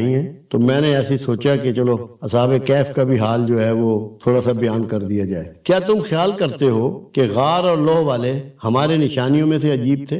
ہیں تو میں نے ایسی سوچا کہ چلو اصحاب کہف کا بھی حال جو ہے وہ تھوڑا سا بیان کر دیا جائے۔ کیا تم خیال کرتے ہو کہ غار اور لوح والے ہمارے نشانیوں میں سے عجیب تھے؟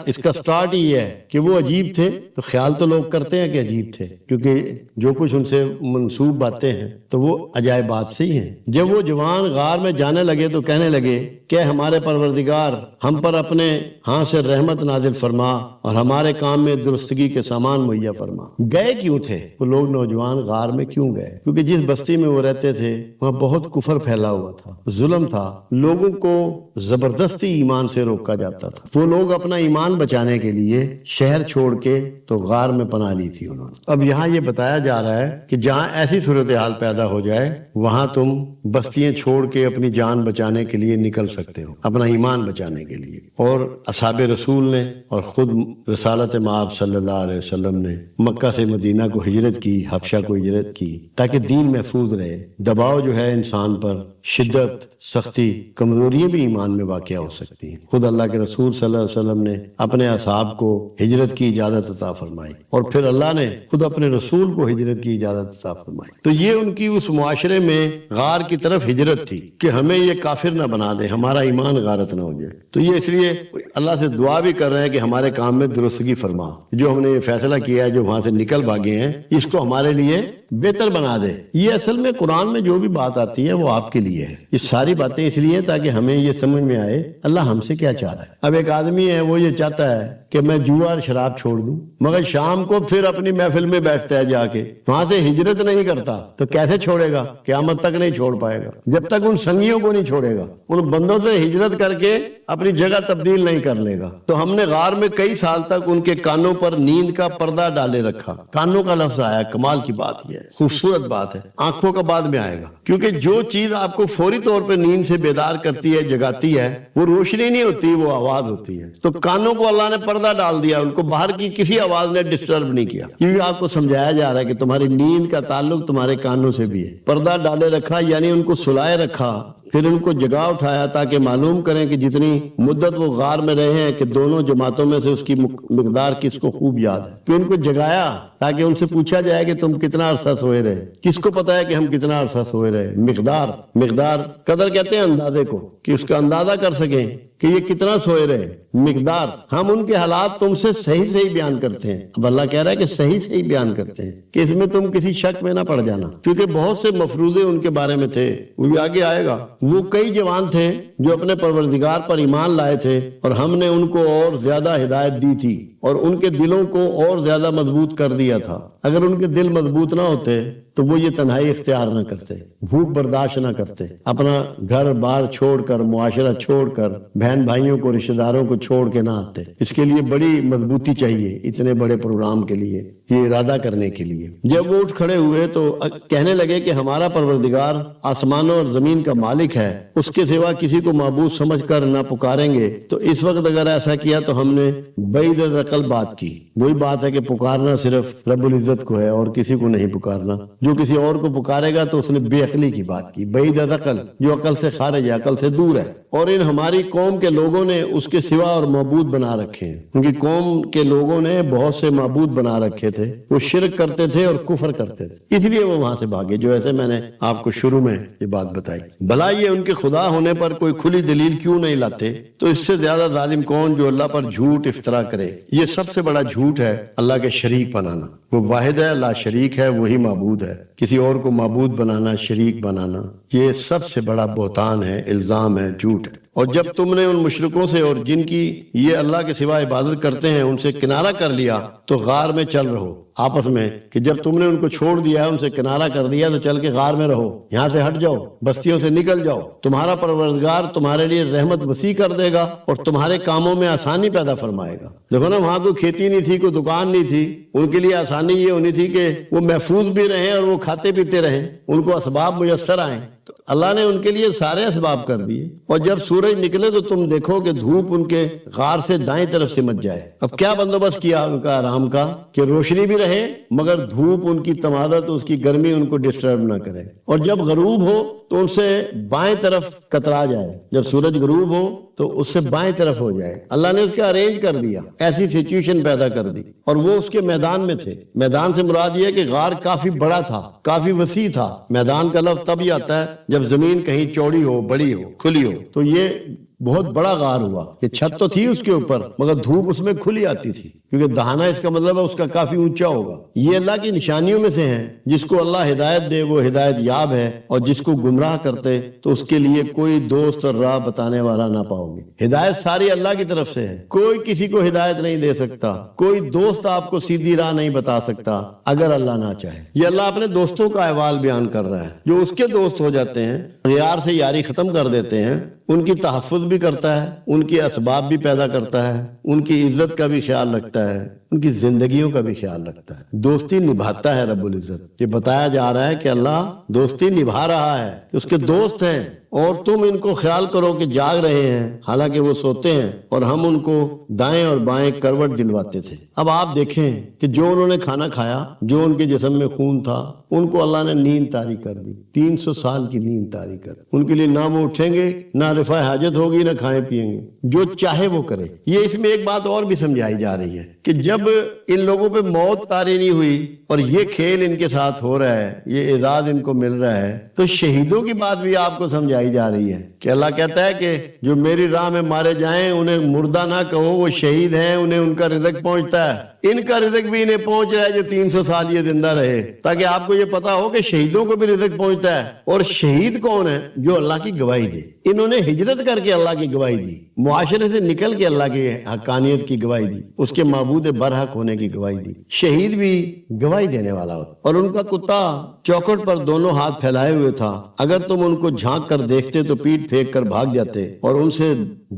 اس کا سٹارٹ ہی ہے کہ وہ عجیب تھے، تو خیال تو لوگ کرتے ہیں کہ عجیب تھے، کیونکہ جو کچھ ان سے منسوب باتیں ہیں تو وہ عجائبات سے ہی ہیں۔ جب وہ جوان غار میں جانے لگے تو کہنے لگے کہ ہمارے پروردگار ہم پر اپنے ہاں سے رحمت نازل فرما اور ہمارے کام میں درستگی کے سامان مہیا فرما۔ گئے کیوں تھے وہ لوگ نوجوان غار میں؟ کیوں گئے؟ کیونکہ جس بستی میں وہ رہتے تھے وہاں بہت کفر پھیلا ہوا تھا، ظلم تھا، لوگوں کو زبردستی ایمان سے روکا جاتا تھا۔ وہ لوگ اپنا ایمان بچانے کے لیے شہر چھوڑ کے تو غار میں پناہ لی تھی انہوں نے۔ اب یہاں یہ بتایا جا رہا ہے کہ جہاں ایسی صورتحال پیدا ہو جائے وہاں تم بستیاں چھوڑ کے اپنی جان بچانے کے لیے نکل سکتے ہو، اپنا ایمان بچانے کے لیے۔ اور اصحاب رسول نے اور خود رسالت مآب صلی اللہ علیہ وسلم نے مکہ سے مدینہ کو ہجرت کی، حبشہ کو ہجرت کی تاکہ دین محفوظ رہے۔ دباؤ جو ہے انسان پر، شدت، سختی، کمزوریاں بھی ایمان میں واقع ہو سکتی ہیں۔ خود اللہ کے رسول صلی اللہ علیہ وسلم نے اپنے اصحاب کو ہجرت کی اجازت عطا فرمائی، اور پھر اللہ نے خود اپنے رسول کو ہجرت کی اجازت عطا فرمائی۔ تو یہ ان کی اس معاشرے میں غار کی طرف ہجرت تھی کہ ہمیں یہ کافر نہ بنا دے، ہمارا ایمان غارت نہ ہو جائے۔ تو یہ اس لیے اللہ سے دعا بھی کر رہے ہیں کہ ہمارے کام میں درستگی فرما، جو ہم نے یہ فیصلہ کیا ہے، جو وہاں سے نکل بھاگے ہیں، اس کو ہمارے لیے بہتر بنا دے۔ یہ اصل میں قرآن میں جو بھی بات آتی ہے وہ آپ کے لیے ہے۔ یہ ساری باتیں اس لیے تاکہ ہمیں یہ سمجھ میں آئے اللہ ہم سے کیا چاہ رہا ہے۔ اب ایک آدمی ہے وہ یہ چاہتا ہے کہ میں جوا اور شراب چھوڑ دوں، مگر شام کو پھر اپنی محفل میں بیٹھتا ہے جا کے، وہاں سے ہجرت نہیں کرتا، تو کیسے چھوڑے گا؟ قیامت تک نہیں چھوڑ پائے گا جب تک ان سنگیوں کو نہیں چھوڑے گا، ان بندوں سے ہجرت کر کے اپنی جگہ تبدیل نہیں کر لے گا۔ تو ہم نے غار میں کئی سال تک ان کے کانوں پر نیند کا پردہ ڈالے رکھا۔ کانوں کا لفظ آیا، کمال کی بات یہ ہے، خوبصورت بات ہے۔ آنکھوں کا بعد میں آئے گا، کیونکہ جو چیز آپ کو فوری طور پہ نیند سے بیدار کرتی ہے، جگاتی ہے، وہ روشنی نہیں ہوتی، وہ آواز ہوتی ہے۔ تو کانوں کو اللہ نے پردہ ڈال دیا، ان کو باہر کی کسی آواز نے ڈسٹرب نہیں کیا۔ یہ بھی آپ کو سمجھایا جا رہا ہے کہ تمہاری نیند کا تعلق تمہارے کانوں سے بھی ہے۔ پردہ ڈالے رکھا یعنی ان کو سلائے رکھا، پھر ان کو جگا اٹھایا تاکہ معلوم کریں کہ جتنی مدت وہ غار میں رہے ہیں کہ دونوں جماعتوں میں سے اس کی مقدار کس کو خوب یاد ہے، کہ ان کو جگایا تاکہ ان سے پوچھا جائے کہ تم کتنا عرصہ سوئے رہے۔ کس کو پتا ہے کہ ہم کتنا عرصہ سوئے رہے؟ مقدار قدر کہتے ہیں اندازے کو، کہ اس کا اندازہ کر سکیں کہ یہ کتنا سوئے رہے۔ مقدار ہم ان کے حالات تم سے صحیح بیان کرتے ہیں۔ اب اللہ کہہ رہا ہے کہ صحیح بیان کرتے ہیں، کہ اس میں تم کسی شک میں نہ پڑ جانا، کیونکہ بہت سے مفروضے ان کے بارے میں تھے، وہ بھی آگے آئے گا۔ وہ کئی جوان تھے جو اپنے پروردگار پر ایمان لائے تھے، اور ہم نے ان کو اور زیادہ ہدایت دی تھی اور ان کے دلوں کو اور زیادہ مضبوط کر دیا تھا۔ اگر ان کے دل مضبوط نہ ہوتے تو وہ یہ تنہائی اختیار نہ کرتے، بھوک برداشت نہ کرتے، اپنا گھر بار چھوڑ کر، معاشرہ چھوڑ کر، بہن بھائیوں کو، رشتہ داروں کو چھوڑ کے نہ آتے۔ اس کے لیے بڑی مضبوطی چاہیے، اتنے بڑے پروگرام کے لیے، یہ ارادہ کرنے کے لیے۔ جب وہ اٹھ کھڑے ہوئے تو کہنے لگے کہ ہمارا پروردگار آسمانوں اور زمین کا مالک ہے، اس کے سوا کسی کو معبود سمجھ کر نہ پکاریں گے۔ تو اس وقت اگر ایسا کیا تو ہم نے بعید عقل بات کی۔ وہی بات ہے کہ پکارنا صرف رب العزت کو ہے اور کسی کو نہیں پکارنا۔ جو کسی اور کو پکارے گا تو اس نے بے عقلی کی بات کی، بعید عقل، جو عقل سے خارج ہے، عقل سے دور ہے۔ اور ان ہماری قوم کے لوگوں نے اس کے سوا اور معبود بنا رکھے ہیں۔ ان کی قوم کے لوگوں نے بہت سے معبود بنا رکھے تھے، وہ شرک کرتے تھے اور کفر کرتے تھے، اس لیے وہ وہاں سے بھاگے، جو ایسے میں نے آپ کو شروع میں یہ بات بتائی۔ بھلا یہ ان کے خدا ہونے پر کوئی کھلی دلیل کیوں نہیں لاتے؟ تو اس سے زیادہ ظالم کون جو اللہ پر جھوٹ افطرا کرے۔ یہ سب سے بڑا جھوٹ ہے اللہ کے شریک بنانا۔ وہ واحد ہے، لا شریک ہے، وہی معبود ہے۔ کسی اور کو معبود بنانا، شریک بنانا، یہ سب سے بڑا بہتان ہے، الزام ہے، جھوٹ ہے۔ اور جب تم نے ان مشرکوں سے اور جن کی یہ اللہ کے سوا عبادت کرتے ہیں ان سے کنارہ کر لیا تو غار میں چل رہو۔ آپس میں کہ جب تم نے ان کو چھوڑ دیا، ان سے کنارہ کر دیا، تو چل کے غار میں رہو، یہاں سے ہٹ جاؤ، بستیوں سے نکل جاؤ۔ تمہارا پروردگار تمہارے لیے رحمت وسیع کر دے گا اور تمہارے کاموں میں آسانی پیدا فرمائے گا۔ دیکھو نا، وہاں کوئی کھیتی نہیں تھی، کوئی دکان نہیں تھی، ان کے لیے آسانی یہ ہونی تھی کہ وہ محفوظ بھی رہیں اور وہ کھاتے پیتے رہیں، ان کو اسباب میسر آئیں۔ تو اللہ نے ان کے لیے سارے اسباب کر دیے، اور جب سورج نکلے تو تم دیکھو کہ دھوپ ان کے غار سے دائیں طرف سمٹ جائے۔ اب کیا بندوبست کیا ان کا آرام کا کہ روشنی بھی رہے مگر دھوپ ان کی تمادت، اس کی گرمی ان کو ڈسٹرب نہ کرے، اور جب غروب ہو تو ان سے بائیں طرف کترا جائے۔ جب سورج غروب ہو تو اس سے بائیں طرف ہو جائے. اللہ نے اس کا ارینج کر دیا, ایسی سچویشن پیدا کر دی, اور وہ اس کے میدان میں تھے. میدان سے مراد یہ ہے کہ غار کافی بڑا تھا, کافی وسیع تھا. میدان کا لفظ تب ہی آتا ہے جب زمین کہیں چوڑی ہو, بڑی ہو, کھلی ہو. تو یہ بہت بڑا غار ہوا کہ چھت تو تھی اس کے اوپر مگر دھوپ اس میں کھلی آتی تھی, کیونکہ دہانا اس کا مطلب ہے اس کا کافی اونچا ہوگا. یہ اللہ کی نشانیوں میں سے ہیں. جس کو اللہ ہدایت دے وہ ہدایت یاب ہے, اور جس کو گمراہ کرتے تو اس کے لیے کوئی دوست اور راہ بتانے والا نہ پاؤ گے. ہدایت ساری اللہ کی طرف سے ہے, کوئی کسی کو ہدایت نہیں دے سکتا, کوئی دوست آپ کو سیدھی راہ نہیں بتا سکتا اگر اللہ نہ چاہے. یہ اللہ اپنے دوستوں کا احوال بیان کر رہا ہے. جو اس کے دوست ہو جاتے ہیں, غیار سے یاری ختم کر دیتے ہیں, ان کی تحفظ بھی کرتا ہے, ان کے اسباب بھی پیدا کرتا ہے, ان کی عزت کا بھی خیال رکھتا ہے, ان کی زندگیوں کا بھی خیال رکھتا ہے. دوستی نبھاتا ہے رب العزت. یہ بتایا جا رہا ہے کہ اللہ دوستی نبھا رہا ہے, کہ اس کے دوست ہیں, اور تم ان کو خیال کرو کہ جاگ رہے ہیں حالانکہ وہ سوتے ہیں, اور ہم ان کو دائیں اور بائیں کروٹ دلواتے تھے. اب آپ دیکھیں کہ جو انہوں نے کھانا کھایا, جو ان کے جسم میں خون تھا, ان کو اللہ نے نیند طاری کر دی. 300 سال کی نیند طاری کر. ان کے لیے نہ وہ اٹھیں گے, نہ رفع حاجت ہوگی, نہ کھائیں پیئیں گے, جو چاہے وہ کرے. یہ اس میں ایک بات اور بھی سمجھائی جا رہی ہے کہ جب ان لوگوں پہ موت طاری نہیں ہوئی اور یہ کھیل ان کے ساتھ ہو رہا ہے, یہ اعزاز ان کو مل رہا ہے, تو شہیدوں کی بات بھی آپ کو سمجھائی جا رہی ہے کہ اللہ کہتا ہے کہ جو میری راہ میں مارے جائیں انہیں مردہ نہ کہو, وہ شہید ہیں, انہیں ان کا رزق پہنچتا ہے. ان کا رزق بھی انہیں پہنچ رہا ہے جو 300 سال یہ زندہ رہے, تاکہ آپ کو یہ پتا ہو کہ شہیدوں کو بھی رزق پہنچتا ہے. اور شہید کون ہے؟ جو اللہ کی گواہی دے. انہوں نے ہجرت کر کے اللہ کی گواہی دی, معاشرے سے نکل کے اللہ کی حقانیت کی گواہی دی, اس کے معبود برحق ہونے کی گواہی دی. شہید بھی گواہی دینے والا ہوتا. اور ان کا کتا چوکھٹ پر دونوں ہاتھ پھیلائے ہوئے تھا. اگر تم ان کو جھانک کر دیکھتے تو پیٹ پھینک کر بھاگ جاتے اور ان سے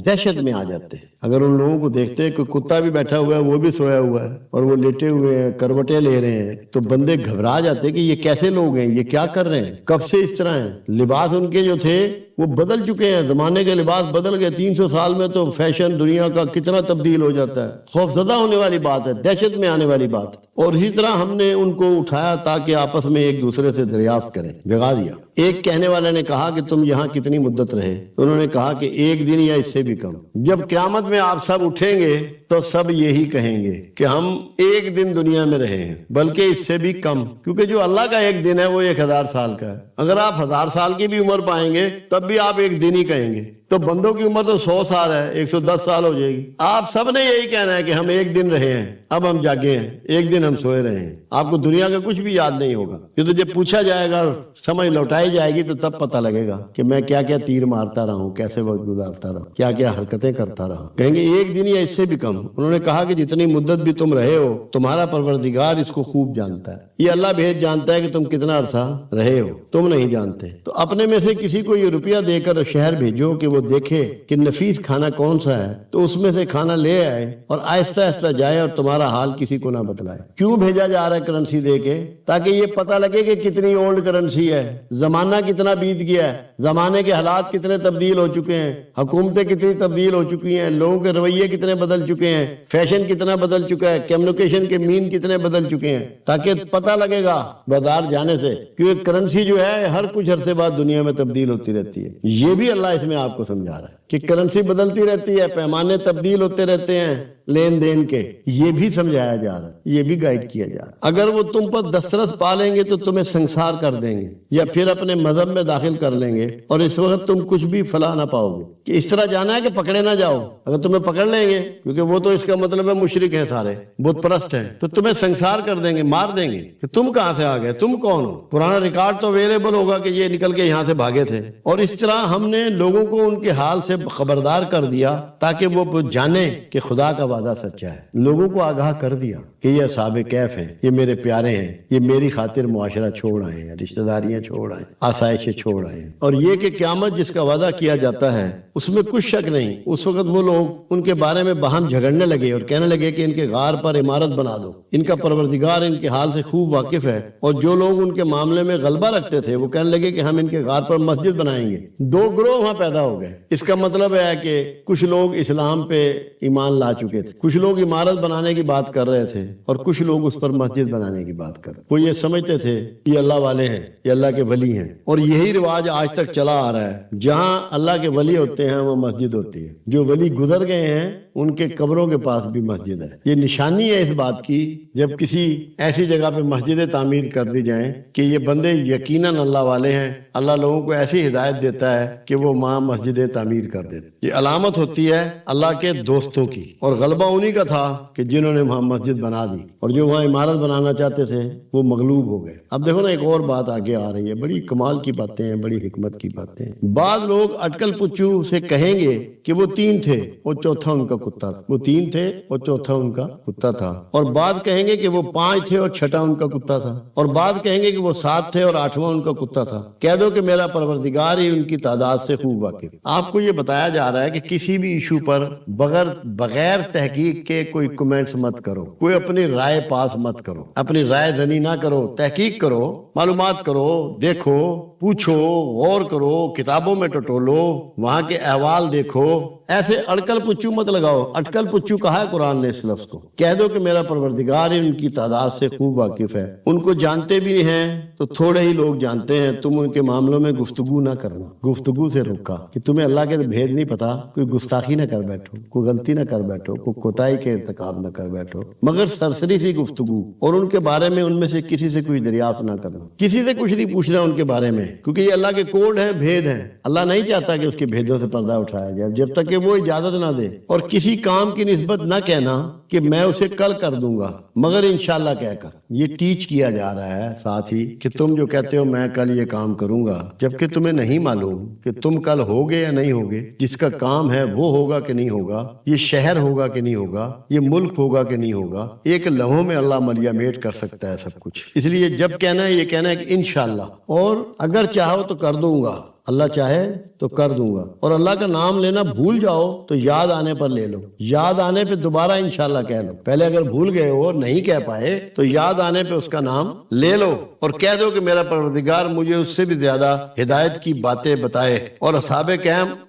دہشت میں آ جاتے. اگر ان لوگوں کو دیکھتے کہ کتا بھی بیٹھا ہوا ہے, وہ بھی سویا ہوا ہے, اور وہ لیٹے ہوئے ہیں, کروٹیں لے رہے ہیں, تو بندے گھبرا جاتے کہ یہ کیسے لوگ ہیں, یہ کیا کر رہے ہیں, کب سے اس طرح ہیں. لباس ان کے جو تھے وہ بدل چکے ہیں, زمانے کے لباس بدل گئے. 300 سال میں تو فیشن دنیا کا کتنا تبدیل ہو جاتا ہے. خوف زدہ ہونے والی بات ہے, دہشت میں آنے والی بات. اور اسی طرح ہم نے ان کو اٹھایا تاکہ آپس میں ایک دوسرے سے دریافت کریں. جگا دیا. ایک کہنے والے نے کہا کہ تم یہاں کتنی مدت رہے؟ انہوں نے کہا کہ 1 دن یا اس سے بھی کم. جب قیامت میں آپ سب اٹھیں گے تو سب یہی کہیں گے کہ ہم 1 دن دنیا میں رہے ہیں, بلکہ اس سے بھی کم, کیونکہ جو اللہ کا 1 دن ہے وہ 1000 سال کا ہے. اگر آپ 1000 سال کی بھی عمر پائیں گے تب بھی آپ 1 دن ہی کہیں گے. تو بندوں کی عمر تو 100 سال ہے, 110 سال ہو جائے گی. آپ سب نے یہی کہنا ہے کہ ہم 1 دن رہے ہیں, اب ہم جاگے ہیں, 1 دن ہم سوئے رہے ہیں. آپ کو دنیا کا کچھ بھی یاد نہیں ہوگا. یہ تو جب پوچھا جائے گا, سمجھ لوٹائی جائے گی, تو تب پتہ لگے گا کہ میں کیا کیا تیر مارتا رہا ہوں, کیسے وقت گزارتا رہا, کیا کیا حرکتیں کرتا رہا. کہیں گے 1 دن یا اس سے بھی کم. انہوں نے کہا کہ جتنی مدت بھی تم رہے ہو تمہارا پروردگار اس کو خوب جانتا ہے. یہ اللہ بھید جانتا ہے کہ تم کتنا عرصہ رہے ہو, تم نہیں جانتے. تو اپنے میں سے کسی کو یہ روپیہ دے کر شہر بھیجو کہ وہ دیکھے کہ نفیس کھانا کون سا ہے, تو اس میں سے کھانا لے آئے اور آہستہ آہستہ جائے اور تمہارا حال کسی کو نہ بتلائے. کیوں بھیجا جا رہا ہے کرنسی دے کے؟ تاکہ یہ پتہ لگے کہ کتنی اولڈ کرنسی ہے, زمانہ کتنا بیت گیا ہے, زمانے کے حالات کتنے تبدیل ہو چکے ہیں, حکومتیں کتنی تبدیل ہو چکی ہیں, لوگوں کے رویے کتنے بدل چکے ہیں, فیشن کتنا بدل چکا ہے, کمیونیکیشن کے مین کتنے بدل چکے ہیں, تاکہ پتہ لگے گا بازار جانے سے. کیونکہ کرنسی جو ہے ہر کچھ عرصے بعد دنیا میں تبدیل ہوتی رہتی ہے. یہ بھی اللہ اس میں آپ کو سمجھا رہا ہے کہ کرنسی بدلتی رہتی ہے, پیمانے تبدیل ہوتے رہتے ہیں لین دین کے. یہ بھی سمجھایا جا رہا ہے, یہ بھی گائیڈ کیا جا رہا ہے. اگر وہ تم پر دسترس پا لیں گے تو تمہیں سنسار کر دیں گے, یا پھر اپنے مذہب میں داخل کر لیں گے, اور اس وقت تم کچھ بھی فلا نہ پاؤ گے. کہ اس طرح جانا ہے کہ پکڑے نہ جاؤ. اگر تمہیں پکڑ لیں گے, کیونکہ وہ تو اس کا مطلب ہے مشرک ہیں, سارے بت پرست ہیں, تو تمہیں سنسار کر دیں گے, مار دیں گے کہ تم کہاں سے آ گئے, تم کون ہو. پرانا ریکارڈ تو اویلیبل ہوگا کہ یہ نکل کے یہاں سے بھاگے تھے. اور اس طرح ہم نے لوگوں کو ان کے حال سے خبردار کر دیا تاکہ وہ جانے کہ خدا کا وعدہ سچا ہے. لوگوں کو آگاہ کر دیا کہ یہ اصحاب کہف ہیں, یہ میرے پیارے ہیں, یہ میری خاطر معاشرہ چھوڑ آئے ہیں, رشتہ داریاں چھوڑ آئے ہیں, آسائشیں چھوڑ آئے ہیں. اور یہ کہ قیامت جس کا وعدہ کیا جاتا ہے اس میں کچھ شک نہیں. اس وقت وہ لوگ ان کے بارے میں باہم جھگڑنے لگے اور کہنے لگے کہ ان کے غار پر عمارت بنا دو. ان کا پروردگار ان کے حال سے خوب واقف ہے. اور جو لوگ ان کے معاملے میں غلبہ رکھتے تھے وہ کہنے لگے کہ ہم ان کے غار پر مسجد بنائیں گے. 2 گروہ وہاں پیدا ہو گئے. اس کا مطلب ہے کہ کچھ لوگ اسلام پہ ایمان لا چکے تھے, کچھ لوگ عمارت بنانے کی بات کر رہے تھے, اور کچھ لوگ اس پر مسجد بنانے کی بات کر، وہ یہ سمجھتے تھے یہ اللہ والے ہیں، یہ اللہ کے ولی ہیں، اور یہی رواج آج تک چلا آ رہا ہے۔ جہاں اللہ کے ولی ہوتے ہیں وہ مسجد ہوتی ہے، جو ولی گزر گئے ہیں ان کے قبروں کے پاس بھی مسجد ہے۔ یہ نشانی ہے اس بات کی جب کسی ایسی جگہ پہ مسجدیں تعمیر کر دی جائیں کہ یہ بندے یقیناً اللہ والے ہیں، اللہ لوگوں کو ایسی ہدایت دیتا ہے کہ وہ وہاں مسجدیں تعمیر کر دیتے۔ یہ علامت ہوتی ہے اللہ کے دوستوں کی، اور غلبہ انہی کا تھا کہ جنہوں نے وہاں مسجد بنا دی، اور جو وہاں عمارت بنانا چاہتے تھے وہ مغلوب ہو گئے۔ اب دیکھو نا، ایک اور بات آگے آ رہی ہے، بڑی کمال کی باتیں ہیں، بڑی حکمت کی باتیں ہیں۔ بعض لوگ اٹکل پچو سے کہیں گے کہ وہ 3 تھے اور چوتھا ان کا کتا تھا، وہ 3 تھے اور چوتھا ان کا کتا تھا، اور بعض کہیں گے کہ وہ 5 تھے اور چھٹا ان کا کتا تھا، اور بعض کہیں گے کہ وہ 7 تھے اور 8واں ان کا کتا تھا۔ کہہ دو کہ میرا پروردگار ہی ان کی تعداد سے خوب واقف۔ آپ کو یہ بتایا جا رہا ہے کہ کسی بھی ایشو پر بغیر تحقیق کے کوئی کمنٹس مت کرو، کوئی اپنی رائے پاس مت کرو، اپنی رائے دنی نہ کرو، تحقیق کرو، معلومات کرو، دیکھو، پوچھو، غور کرو، کتابوں میں ٹٹولو، وہاں کے احوال دیکھو۔ ایسے اٹکل پچو مت لگاؤ۔ اٹکل پچو کہا ہے قرآن نے اس لفظ کو۔ کہہ دو کہ میرا پروردگار ہی ان کی تعداد سے خوب واقف ہے۔ ان کو جانتے بھی ہیں تو تھوڑے ہی لوگ جانتے ہیں، تم ان کے معاملوں میں گفتگو نہ کرنا، گفتگو سے روکا کہ تمہیں اللہ کے بھید نہیں پتا، کوئی گستاخی نہ کر بیٹھو، کوئی غلطی نہ کر بیٹھو، کوئی کوتاہی کے ارتکاب نہ کر بیٹھو، مگر سرسری سی گفتگو، اور ان کے بارے میں ان میں سے کسی سے کوئی دریافت نہ کرنا، کسی سے کچھ نہیں پوچھنا ان کے بارے میں، کیونکہ یہ اللہ کے کوڈ ہیں، بھید ہیں۔ اللہ نہیں چاہتا کہ اس کے بھیدوں سے پردہ اٹھایا جائے جب تک کہ وہ اجازت نہ دے، اور کسی کام کی نسبت نہ کہنا کہ میں اسے کل کر دوں گا مگر انشاءاللہ کہہ کر۔ یہ ٹیچ کیا جا رہا ہے ساتھ ہی کہ تم جو کہتے ہو میں کل یہ کام کروں گا، جبکہ تمہیں نہیں معلوم کہ تم کل ہوگے یا نہیں ہوگے، جس کا کام ہے وہ ہوگا کہ نہیں ہوگا، یہ شہر ہوگا کہ نہیں ہوگا، یہ ملک ہوگا کہ نہیں ہوگا۔ ایک لمحوں میں اللہ ملیا میٹ کر سکتا ہے سب کچھ۔ اس لیے جب کہنا ہے یہ کہنا ہے کہ انشاءاللہ، اور اگر چاہو تو کر دوں گا، اللہ چاہے تو کر دوں گا، اور اللہ کا نام لینا بھول جاؤ تو یاد آنے پر لے لو، یاد آنے پہ دوبارہ انشاءاللہ کہہ لو۔ پہلے اگر بھول گئے ہو اور نہیں کہہ پائے تو یاد آنے پہ اس کا نام لے لو، اور کہہ دو کہ میرا پروردگار مجھے اس سے بھی زیادہ ہدایت کی باتیں بتائے۔ اور اصحاب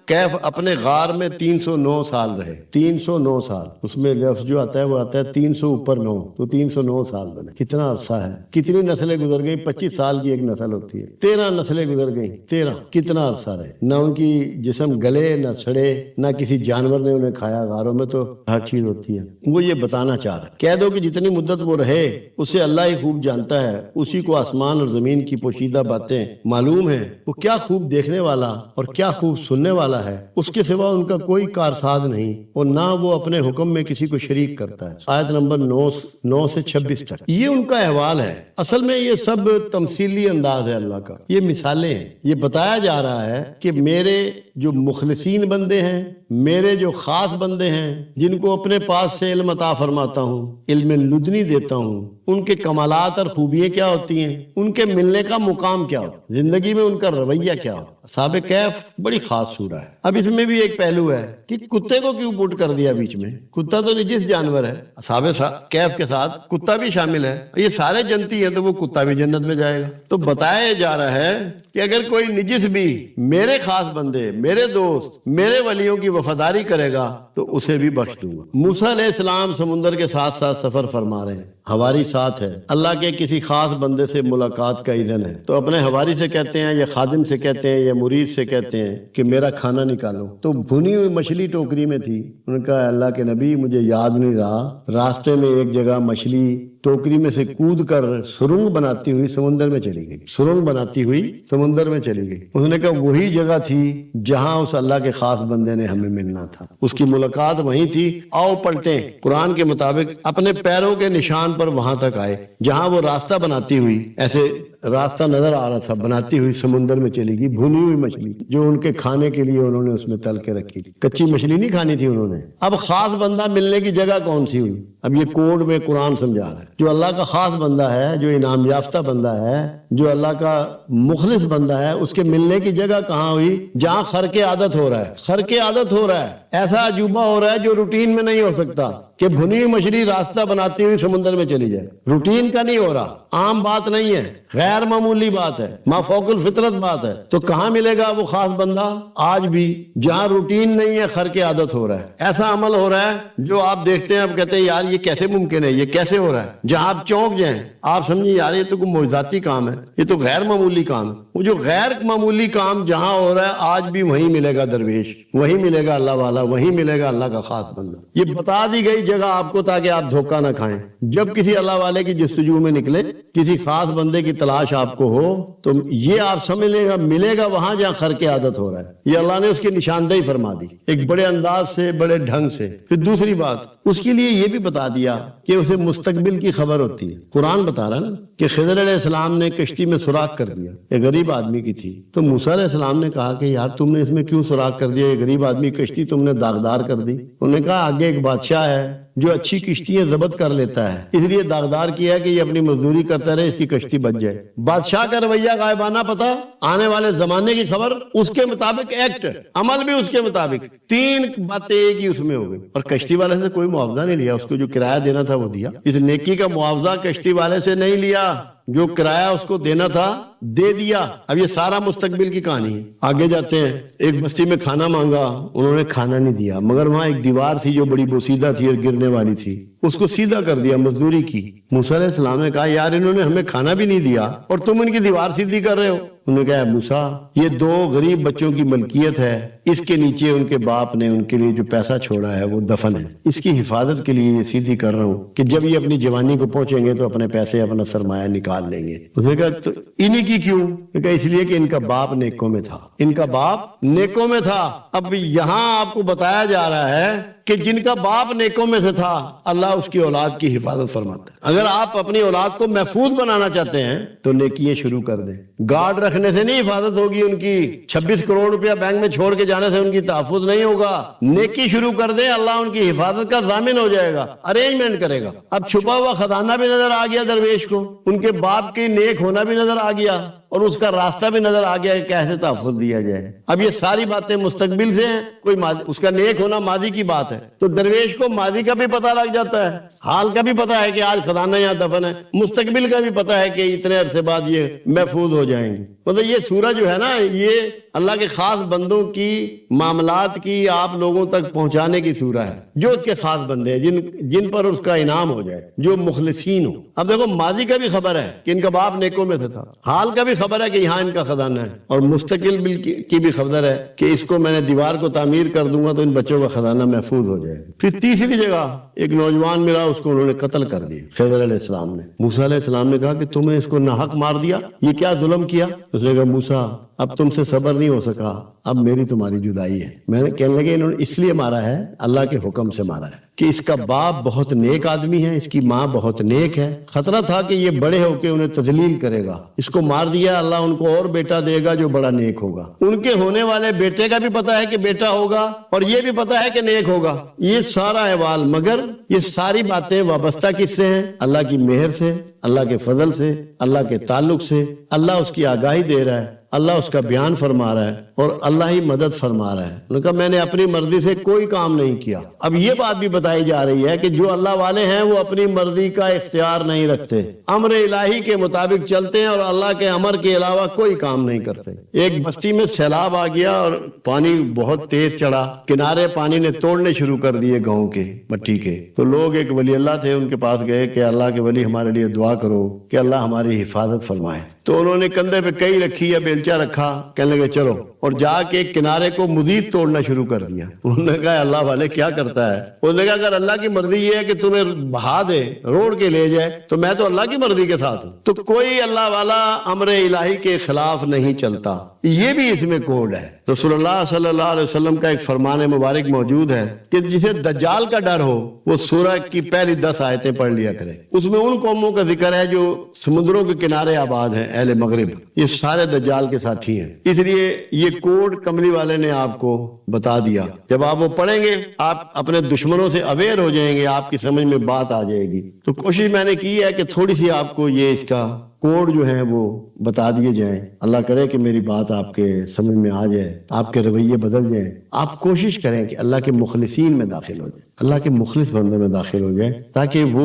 کہف اپنے غار میں 309 سال رہے، 309 سال، اس میں لفظ جو آتا ہے وہ آتا ہے 300 اوپر 9، تو 309 سال بنے۔ کتنا عرصہ ہے، کتنی نسلیں گزر گئی؟ 25 سال کی ایک نسل ہوتی ہے، 13 نسلیں گزر گئی، 13، کتنا عرصہ رہے؟ نہ ان کی جسم گلے، نہ سڑے، نہ کسی جانور نے انہیں کھایا۔ غاروں میں تو ہر چیز ہوتی ہے۔ وہ یہ بتانا چاہ رہا ہے، کہہ دو کہ جتنی مدت وہ رہے اسے اللہ ہی خوب جانتا ہے، اسی کو آسمان اور زمین کی پوشیدہ باتیں معلوم ہیں، وہ کیا خوب دیکھنے والا اور کیا خوب سننے والا ہے، اس کے سوا ان کا کوئی کارساز نہیں، اور نہ وہ اپنے حکم میں کسی کو شریک کرتا ہے۔ آیت نمبر 9 سے 26 تک یہ ان کا احوال ہے۔ اصل میں یہ سب تمثیلی انداز ہے اللہ کا، یہ مثالیں ہیں۔ یہ بتایا جا رہا ہے کہ میرے جو مخلصین بندے ہیں، میرے جو خاص بندے ہیں، جن کو اپنے پاس سے علم عطا فرماتا ہوں، علم لدنی دیتا ہوں، ان کے کمالات اور خوبیاں کیا ہوتی ہیں، ان کے ملنے کا مقام کیا ہوتا ہے، زندگی میں ان کا رویہ کیا ہوتا ہے۔ اصحاب کہف بڑی خاص سورہ ہے۔ اب اس میں بھی ایک پہلو ہے کہ کتے کو کیوں پٹ کر دیا بیچ میں؟ کتا تو نجس جانور ہے، اصحاب کہف کے ساتھ کتا بھی شامل ہے۔ یہ سارے جنتی ہیں تو وہ کتا بھی جنت میں جائے گا۔ تو بتایا جا رہا ہے کہ اگر کوئی نجس بھی میرے خاص بندے، میرے دوست، میرے ولیوں کی وفاداری کرے گا تو اسے بھی بخش دوں گا۔ موسیٰ علیہ السلام سمندر کے ساتھ ساتھ سفر فرما رہے ہیں، ہواری ساتھ ہے، اللہ کے کسی خاص بندے سے ملاقات کا اذن ہے، تو اپنے ہواری سے کہتے ہیں یا خادم سے کہتے ہیں یا مرید سے کہتے ہیں کہ میرا کھانا نکالو، تو بھنی ہوئی مچھلی ٹوکری میں تھی۔ انہوں نے کہا اللہ کے نبی مجھے یاد نہیں رہا، راستے میں ایک جگہ مچھلی ٹوکری میں سے کود کر سرنگ بناتی ہوئی سمندر میں چلی گئی، سرنگ بناتی ہوئی سمندر میں چلی گئی۔ اس نے کہا وہی جگہ تھی جہاں اس اللہ کے خاص بندے نے ہمیں ملنا تھا، اس کی ملاقات وہیں تھی۔ آؤ پلٹیں، قرآن کے مطابق اپنے پیروں کے نشان پر وہاں تک آئے جہاں وہ راستہ بناتی ہوئی، ایسے راستہ نظر آ رہا تھا، بناتی ہوئی سمندر میں چلی گئی، بھنی ہوئی مچھلی جو ان کے کھانے کے لیے انہوں نے اس میں تل کے رکھی تھی، کچی مچھلی نہیں کھانی تھی انہوں نے۔ اب خاص بندہ ملنے کی جگہ کون سی ہوئی؟ اب یہ کوڈ میں قرآن سمجھا رہا ہے، جو اللہ کا خاص بندہ ہے، جو انعام یافتہ بندہ ہے، جو اللہ کا مخلص بندہ ہے، اس کے ملنے کی جگہ کہاں ہوئی؟ جہاں خرق عادت ہو رہا ہے، خرق عادت ہو رہا ہے، ایسا عجوبہ ہو رہا ہے جو روٹین میں نہیں ہو سکتا، کہ بھنی ہوئی مچھلی راستہ بناتی ہوئی سمندر میں چلی جائے. روٹین کا نہیں ہو رہا, عام بات نہیں ہے, غیر معمولی بات ہے, مافوق الفطرت بات ہے. تو کہاں ملے گا وہ خاص بندہ؟ آج بھی جہاں روٹین نہیں ہے, خرق عادت ہو رہا ہے, ایسا عمل ہو رہا ہے جو آپ دیکھتے ہیں, آپ کہتے ہیں یار یہ کیسے ممکن ہے, یہ کیسے ہو رہا ہے. جہاں آپ چونک جائیں, آپ سمجھیں یار یہ تو کوئی معجزاتی کام ہے, یہ تو غیر معمولی کام ہے. وہ جو غیر معمولی کام جہاں ہو رہا ہے آج بھی وہیں ملے گا درویش, وہیں ملے گا اللہ والا, وہیں ملے گا اللہ کا خاص بندہ. یہ بتا دی گئی جگہ آپ کو تاکہ آپ دھوکہ نہ کھائیں. جب کسی اللہ والے کی جستجو میں نکلے, کسی خاص بندے کی تلاش آپ کو ہو, تو یہ آپ سمجھ لے گا ملے گا وہاں جہاں خرق عادت ہو رہا ہے. یہ اللہ نے اس کی نشاندہی فرما دی ایک بڑے انداز سے, بڑے ڈھنگ سے. پھر دوسری بات, اس کے لیے یہ بھی بتا دیا کہ اسے مستقبل کی خبر ہوتی ہے. قرآن بتا رہا ہے نا کہ خضر علیہ السلام نے کشتی میں سوراخ کر دیا, ایک غریب آدمی کی تھی. تو موسیٰ علیہ السلام نے کہا کہ یار تم نے اس میں کیوں سوراخ کر دیا, یہ غریب آدمی کشتی تم نے داغدار کر دی. انہوں نے کہا آگے ایک بادشاہ ہے جو اچھی کشتیاں ضبط کر لیتا ہے, اس لیے داغدار کیا ہے کہ یہ اپنی مزدوری کرتا رہے, اس کی کشتی بچ جائے. بادشاہ کا رویہ غائبانہ پتہ, آنے والے زمانے کی خبر, اس کے مطابق ایکٹ, عمل بھی اس کے مطابق. تین باتیں ایک ہی اس میں ہو گئی. اور کشتی والے سے کوئی معاوضہ نہیں لیا, اس کو جو کرایہ دینا تھا وہ دیا. اس نیکی کا معاوضہ کشتی والے سے نہیں لیا, جو کرایہ اس کو دینا تھا دے دیا. اب یہ سارا مستقبل کی کہانی ہے. آگے جاتے ہیں, ایک بستی میں کھانا مانگا, انہوں نے کھانا نہیں دیا, مگر وہاں ایک دیوار تھی جو بڑی بوسیدہ تھی اور گرنے والی تھی, اس کو سیدھا کر دیا, مزدوری کی. موسیٰ علیہ السلام نے کہا یار انہوں نے ہمیں کھانا بھی نہیں دیا اور تم ان کی دیوار سیدھی کر رہے ہو. انہوں نے کہا موسیٰ یہ 2 غریب بچوں کی ملکیت ہے, اس کے نیچے ان کے باپ نے ان کے لیے جو پیسہ چھوڑا ہے وہ دفن ہے, اس کی حفاظت کے لیے یہ سیدھی کر رہا ہوں کہ جب یہ اپنی جوانی کو پہنچیں گے تو اپنے پیسے, اپنا سرمایہ نکال لیں گے. انہوں نے کہا تو انہی کی کیوں؟ کہ اس لیے کہ ان کا باپ نیکوں میں تھا, ان کا باپ نیکوں میں تھا. اب یہاں آپ کو بتایا جا رہا ہے کہ جن کا باپ نیکوں میں سے تھا اللہ اس کی اولاد کی حفاظت فرماتا ہے. اگر آپ اپنی اولاد کو محفوظ بنانا چاہتے ہیں تو نیکیاں شروع کر دیں. گارڈ رکھنے سے نہیں حفاظت ہوگی ان کی, 26 کروڑ روپیہ بینک میں چھوڑ کے جانے سے ان کی تحفظ نہیں ہوگا. نیکی شروع کر دیں, اللہ ان کی حفاظت کا ضامن ہو جائے گا, ارینجمنٹ کرے گا. اب چھپا ہوا خزانہ بھی نظر آ گیا درویش کو, ان کے باپ کے نیک ہونا بھی نظر آ گیا, اور اس کا راستہ بھی نظر آ گیا کہ کیسے تحفظ دیا جائے. اب یہ ساری باتیں مستقبل سے ہیں, کوئی اس کا نیک ہونا ماضی کی بات ہے. تو درویش کو ماضی کا بھی پتہ لگ جاتا ہے, حال کا بھی پتہ ہے کہ آج خزانہ یہاں دفن ہے, مستقبل کا بھی پتہ ہے کہ اتنے عرصے بعد یہ محفوظ ہو جائیں گے. مطلب یہ سورہ جو ہے نا, یہ اللہ کے خاص بندوں کی معاملات کی آپ لوگوں تک پہنچانے کی سورہ ہے, جو اس کے خاص بندے ہیں, جن پر اس کا انعام ہو جائے, جو مخلصین ہو. اب دیکھو ماضی کا بھی خبر ہے کہ ان کا باپ نیکوں میں سے تھا, حال کا بھی خبر ہے کہ یہاں ان کا خزانہ ہے, اور مستقبل کی بھی خبر ہے کہ اس کو میں نے دیوار کو تعمیر کر دوں گا تو ان بچوں کا خزانہ محفوظ ہو جائے. پھر تیسری جگہ ایک نوجوان ملا, اس کو انہوں نے قتل کر دیا. خضر علیہ السلام نے, موسیٰ علیہ السلام نے کہا کہ تم نے اس کو ناحق مار دیا, یہ کیا ظلم کیا؟ اس نے کہا موسیٰ اب تم سے صبر نہیں ہو سکا, اب میری تمہاری جدائی ہے. میں نے کہنے لگے انہوں نے اس لیے مارا ہے, اللہ کے حکم سے مارا ہے کہ اس کا باپ بہت نیک آدمی ہے, اس کی ماں بہت نیک ہے, خطرہ تھا کہ یہ بڑے ہو کے انہیں تذلیل کرے گا. اس کو مار دیا, اللہ ان کو اور بیٹا دے گا جو بڑا نیک ہوگا. ان کے ہونے والے بیٹے کا بھی پتا ہے کہ بیٹا ہوگا, اور یہ بھی پتا ہے کہ نیک ہوگا. یہ سارا احوال, مگر یہ ساری باتیں وابستہ کس سے ہیں؟ اللہ کی مہر سے, اللہ کے فضل سے, اللہ کے تعلق سے. اللہ اس کی آگاہی دے رہا ہے, اللہ اس کا بیان فرما رہا ہے, اور اللہ ہی مدد فرما رہا ہے. انہوں نے کہا میں نے اپنی مرضی سے کوئی کام نہیں کیا. اب یہ بات بھی بتائی جا رہی ہے کہ جو اللہ والے ہیں وہ اپنی مرضی کا اختیار نہیں رکھتے, امر الہی کے مطابق چلتے ہیں, اور اللہ کے امر کے علاوہ کوئی کام نہیں کرتے. ایک بستی میں سیلاب آ گیا اور پانی بہت تیز چڑھا, کنارے پانی نے توڑنے شروع کر دیے گاؤں کے, مٹی کے. تو لوگ, ایک ولی اللہ تھے, ان کے پاس گئے کہ اللہ کے ولی ہمارے لیے دعا کرو کہ اللہ ہماری حفاظت فرمائے. تو انہوں نے کندھے پہ کئی رکھی یا بیلچہ رکھا, کہنے لگے چلو, اور جا کے کنارے کو مزید توڑنا شروع کر دیا. انہوں نے کہا اللہ والے کیا کرتا ہے؟ انہوں نے کہا اگر اللہ کی مرضی یہ ہے کہ تمہیں بہا دے, روڑ کے لے جائے, تو میں تو اللہ کی مرضی کے ساتھ ہوں. تو کوئی اللہ والا امر الہی کے خلاف نہیں چلتا. یہ بھی اس میں کوڈ ہے. رسول اللہ صلی اللہ علیہ وسلم کا ایک فرمان مبارک موجود ہے کہ جسے دجال کا ڈر ہو وہ سورہ کی پہلی 10 آیتیں پڑھ لیا کرے. اس میں ان قوموں کا ذکر ہے جو سمندروں کے کنارے آباد ہیں, اہل مغرب، یہ سارے دجال کے ساتھی ہیں، اس لیے یہ کوڈ کملی والے نے آپ کو بتا دیا۔ جب آپ وہ پڑھیں گے آپ اپنے دشمنوں سے اویئر ہو جائیں گے، آپ کی سمجھ میں بات آ جائے گی۔ تو کوشش میں نے کی ہے کہ تھوڑی سی آپ کو یہ اس کا کوڈ جو ہے وہ بتا دیے جائیں۔ اللہ کرے کہ میری بات آپ کے سمجھ میں آ جائے، آپ کے رویے بدل جائیں۔ آپ کوشش کریں کہ اللہ کے مخلصین میں داخل ہو جائیں، اللہ کے مخلص بندوں میں داخل ہو جائیں، تاکہ وہ